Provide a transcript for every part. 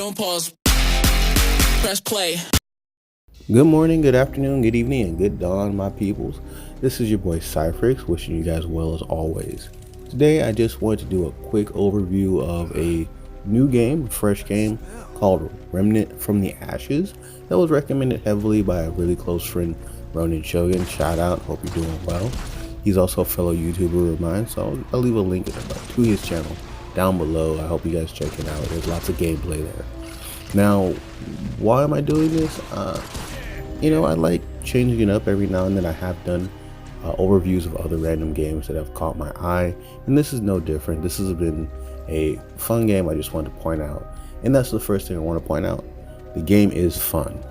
Don't pause. Press play. Good morning, good afternoon, good evening, and good dawn, my peoples. This is your boy Cyphrix, wishing you guys well as always. Today, I just wanted to do a quick overview of a new game, a fresh game called Remnant From The Ashes that was recommended heavily by a really close friend, Ronin Shogun. Shout out, hope you're doing well. He's also a fellow YouTuber of mine, so I'll leave a link to his channel down below. I hope you guys check it out. There's lots of gameplay there. Now, why am I doing this? I like changing it up every now and then. I have done overviews of other random games that have caught my eye, and this is no different. This has been a fun game I just wanted to point out, and that's the first thing I want to point out. The game is fun.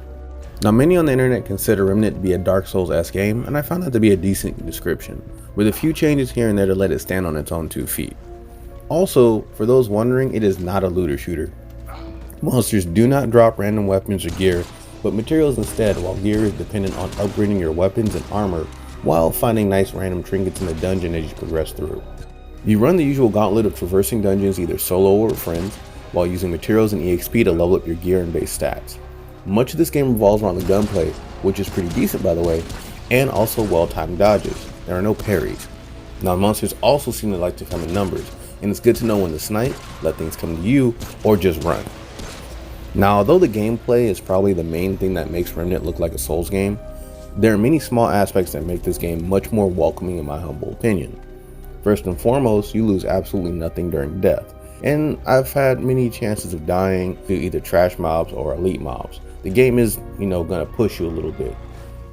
Now, many on the internet consider Remnant to be a Dark Souls-esque game, and I found that to be a decent description, with a few changes here and there to let it stand on its own 2 feet. Also, for those wondering, it is not a looter shooter. Monsters do not drop random weapons or gear, but materials instead, while gear is dependent on upgrading your weapons and armor, while finding nice random trinkets in the dungeon as you progress through. You run the usual gauntlet of traversing dungeons either solo or with friends, while using materials and EXP to level up your gear and base stats. Much of this game revolves around the gunplay, which is pretty decent by the way, and also well-timed dodges. There are no parries. Now, monsters also seem to like to come in numbers, and it's good to know when to snipe, let things come to you, or just run. Now, although the gameplay is probably the main thing that makes Remnant look like a Souls game, there are many small aspects that make this game much more welcoming in my humble opinion. First and foremost, you lose absolutely nothing during death, and I've had many chances of dying to either trash mobs or elite mobs. The game is, gonna push you a little bit,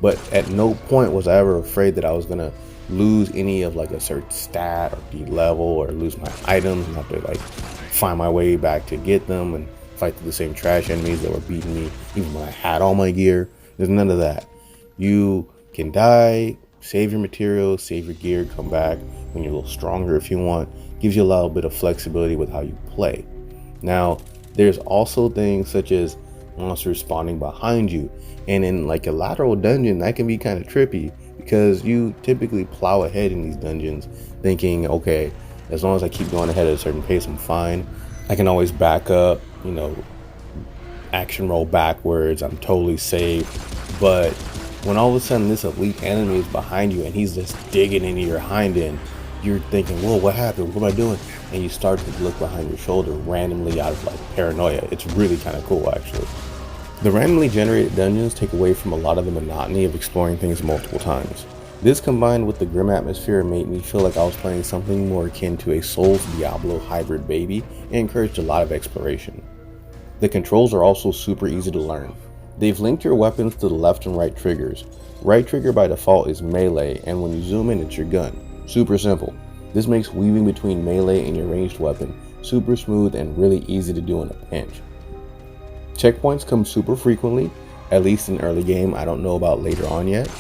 but at no point was I ever afraid that I was gonna lose any of like a certain stat or de-level or lose my items and have to like find my way back to get them and fight through the same trash enemies that were beating me even when I had all my gear. There's none of that. You can die, save your materials, save your gear, come back when you're a little stronger if you want. Gives you a little bit of flexibility with how you play. Now, there's also things such as monsters spawning behind you, and in like a lateral dungeon that can be kind of trippy because you typically plow ahead in these dungeons thinking, okay, as long as I keep going ahead at a certain pace, I'm fine. I can always back up, action roll backwards, I'm totally safe. But when all of a sudden this elite enemy is behind you and he's just digging into your hind end, you're thinking, whoa, what happened? What am I doing? And you start to look behind your shoulder randomly out of like paranoia. It's really kind of cool, actually. The randomly generated dungeons take away from a lot of the monotony of exploring things multiple times. This combined with the grim atmosphere made me feel like I was playing something more akin to a Souls Diablo hybrid baby and encouraged a lot of exploration. The controls are also super easy to learn. They've linked your weapons to the left and right triggers. Right trigger by default is melee, and when you zoom in, it's your gun. Super simple. This makes weaving between melee and your ranged weapon super smooth and really easy to do in a pinch. Checkpoints come super frequently, at least in early game. I don't know about later on yet.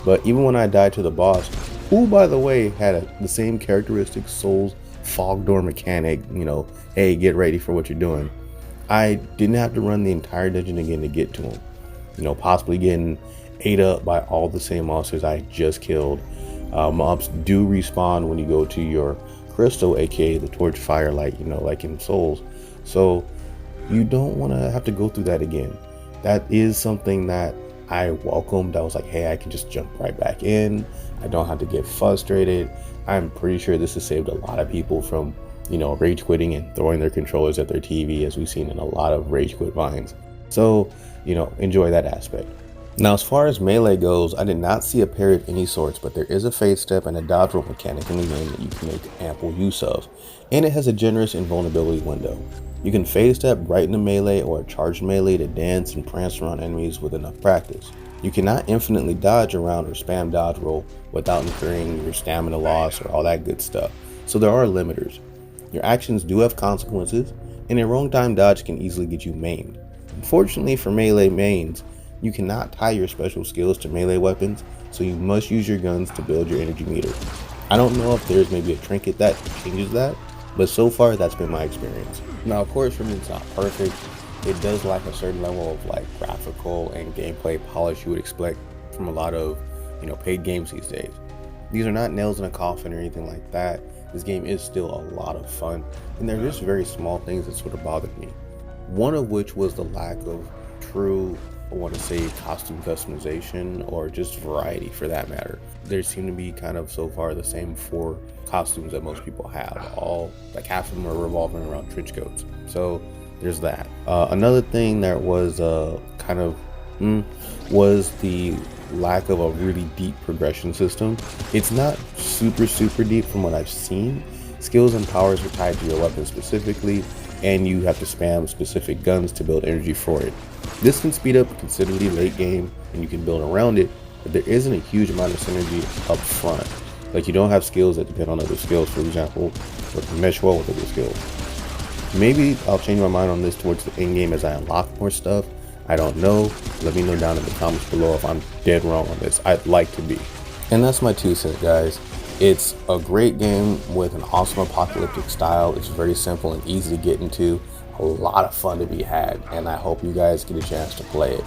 But even when I died to the boss, who by the way had the same characteristic Souls fog door mechanic, hey, get ready for what you're doing, I didn't have to run the entire dungeon again to get to him. Possibly getting ate up by all the same monsters I just killed. Mobs do respawn when you go to your crystal, aka the torch firelight, like in Souls. So you don't want to have to go through that again. That is something that I welcomed. I was like, hey, I can just jump right back in. I don't have to get frustrated. I'm pretty sure this has saved a lot of people from, rage quitting and throwing their controllers at their TV, as we've seen in a lot of rage quit vines. So, enjoy that aspect. Now, as far as melee goes, I did not see a parry of any sorts, but there is a phase step and a dodge roll mechanic in the game that you can make ample use of, and it has a generous invulnerability window. You can phase step right into melee or a charged melee to dance and prance around enemies with enough practice. You cannot infinitely dodge around or spam dodge roll without incurring your stamina loss or all that good stuff, so there are limiters. Your actions do have consequences, and a wrong time dodge can easily get you maimed. Unfortunately for melee mains, you cannot tie your special skills to melee weapons, so you must use your guns to build your energy meter. I don't know if there's maybe a trinket that changes that, but so far that's been my experience. Now, of course, Remnant's not perfect. It does lack a certain level of like graphical and gameplay polish you would expect from a lot of, paid games these days. These are not nails in a coffin or anything like that. This game is still a lot of fun, and they're just very small things that sort of bothered me. One of which was the lack of true, I want to say, costume customization or just variety for that matter. There seem to be kind of so far the same 4 costumes that most people have. All, like half of them are revolving around trench coats. So there's that. Another thing that was kind of was the lack of a really deep progression system. It's not super deep from what I've seen. Skills and powers are tied to your weapon specifically, and you have to spam specific guns to build energy for it. This can speed up considerably late game, and you can build around it, but there isn't a huge amount of synergy up front. Like, you don't have skills that depend on other skills, for example, or can mesh well with other skills. Maybe I'll change my mind on this towards the end game as I unlock more stuff. I don't know. Let me know down in the comments below if I'm dead wrong on this. I'd like to be. And that's my 2 cents, guys. It's a great game with an awesome apocalyptic style. It's very simple and easy to get into. A lot of fun to be had, and I hope you guys get a chance to play it.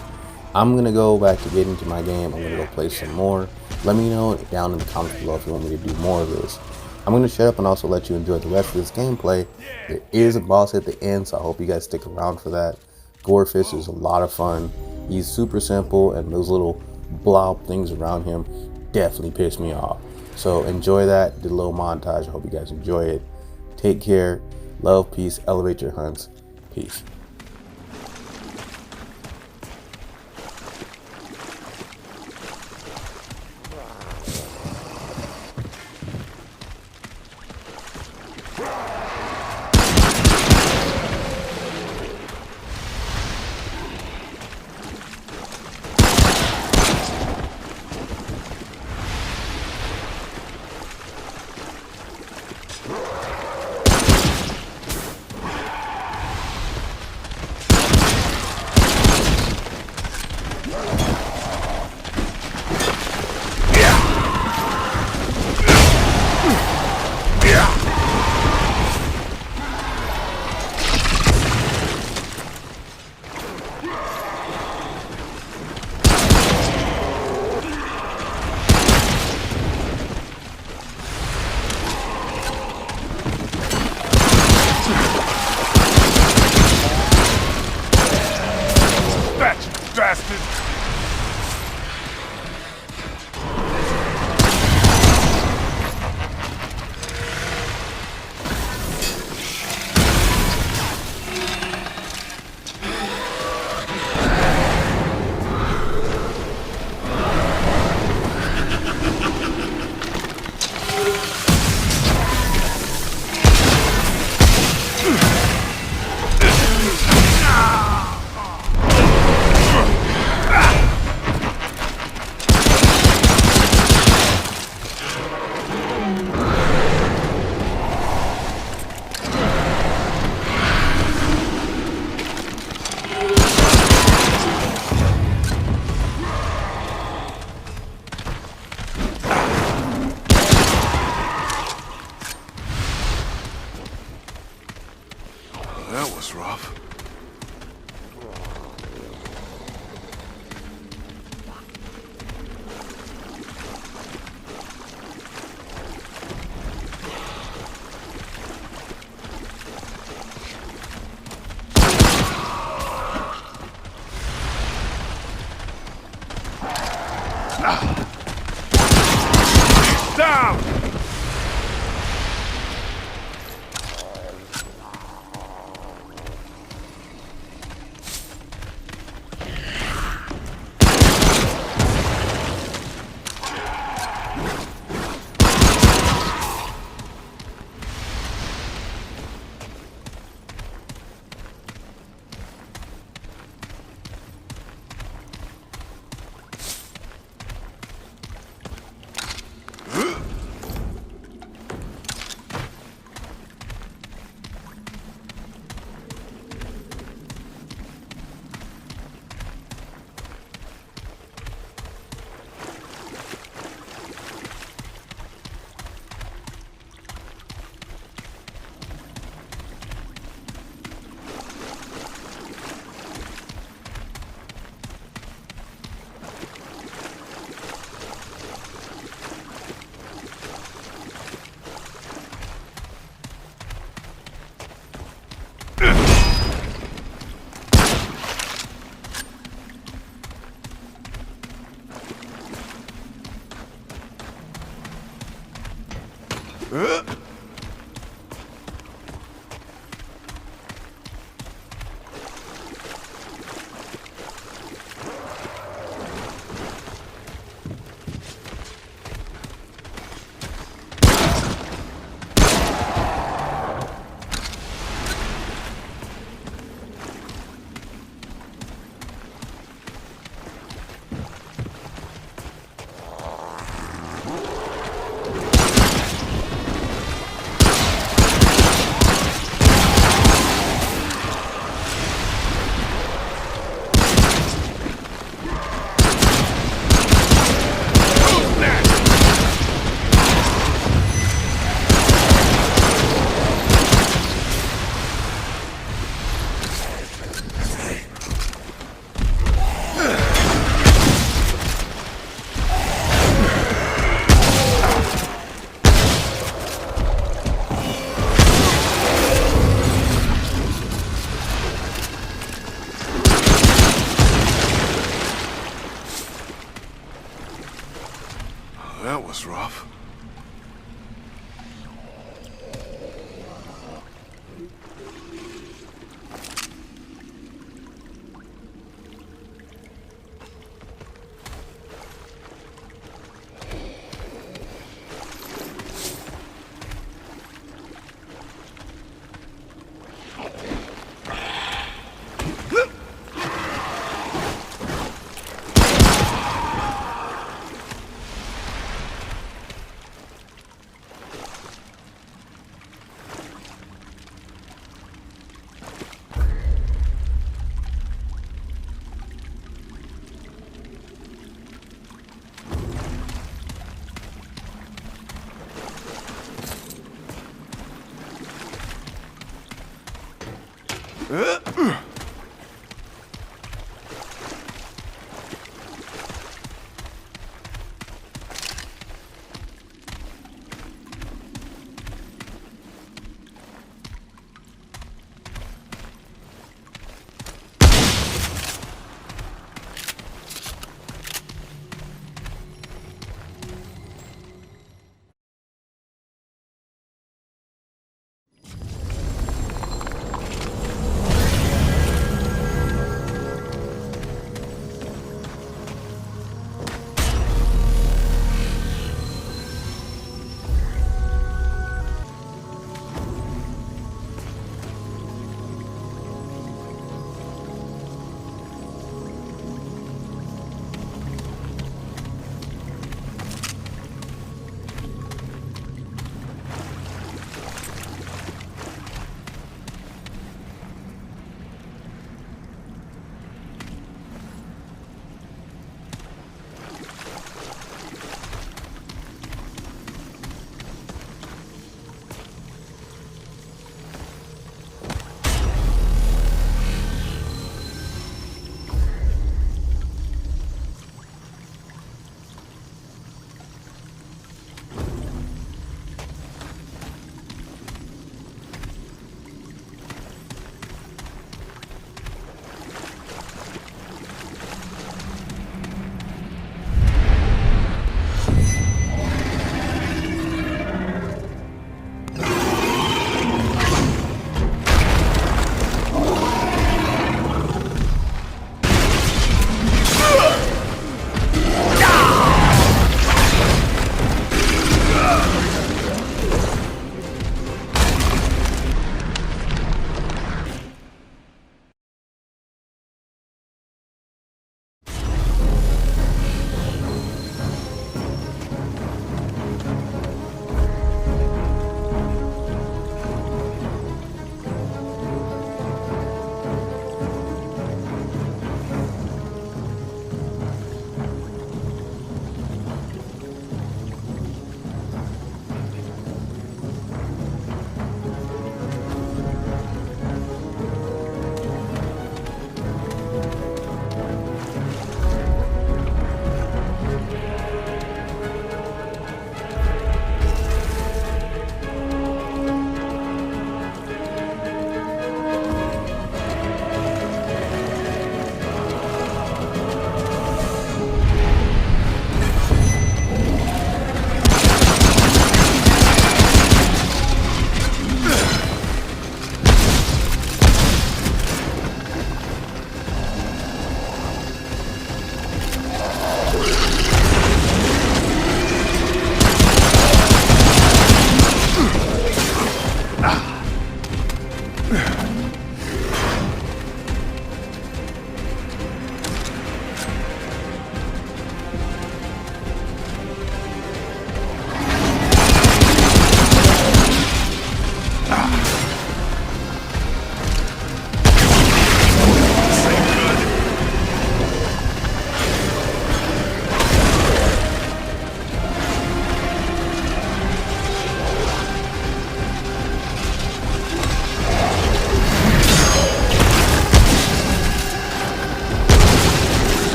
I'm going to go back to get into my game. I'm going to go play some more. Let me know down in the comments below if you want me to do more of this. I'm going to shut up and also let you enjoy the rest of this gameplay. There is a boss at the end, so I hope you guys stick around for that. Gorefist is a lot of fun. He's super simple, and those little blob things around him definitely piss me off. So enjoy that. Did a little montage. I hope you guys enjoy it. Take care. Love, peace, elevate your hunts. Peace. Bastard! That was rough. Down! was rough.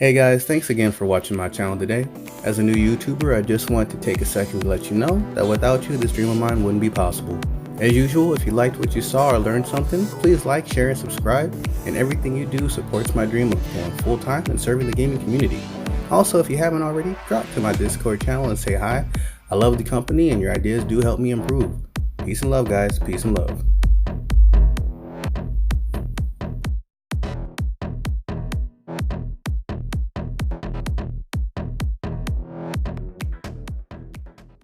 Hey guys, thanks again for watching my channel today. As a new YouTuber, I just want to take a second to let you know that without you, this dream of mine wouldn't be possible. As usual, if you liked what you saw or learned something, please like, share, and subscribe, and everything you do supports my dream of going full-time and serving the gaming community. Also, if you haven't already, drop to my Discord channel and say hi. I love the company and your ideas do help me improve. Peace and love, guys. Peace and love.